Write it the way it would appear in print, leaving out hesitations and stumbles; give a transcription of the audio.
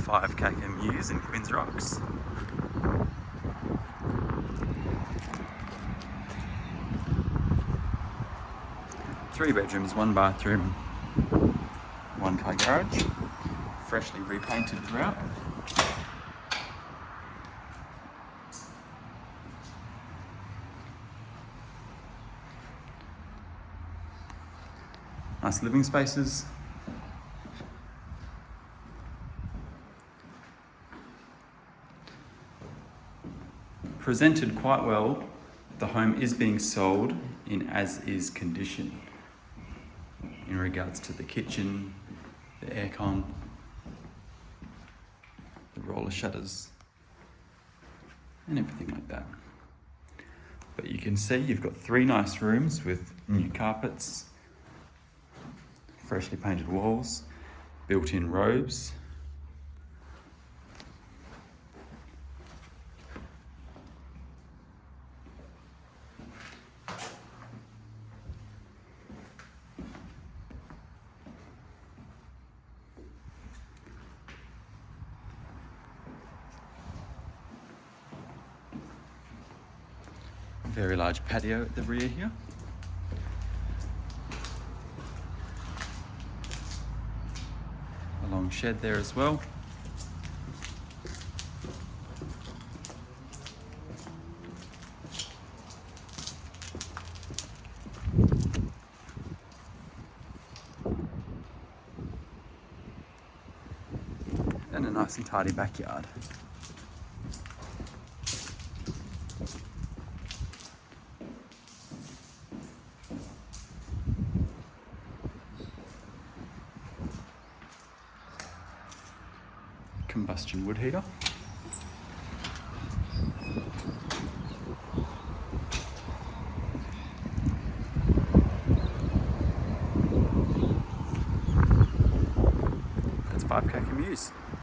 5 Kaka Mews in Quinns Rocks. Three bedrooms, 1 bathroom, 1 car garage, freshly repainted throughout. Nice living spaces. Presented quite well, the home is being sold in as-is condition in regards to the kitchen, the aircon, the roller shutters, and everything like that. But you can see you've got 3 nice rooms with new carpets, freshly painted walls, built-in robes. Very large patio at the rear here. A long shed there as well. And a nice and tidy backyard. Combustion wood heater. That's 5 Kaka Mews.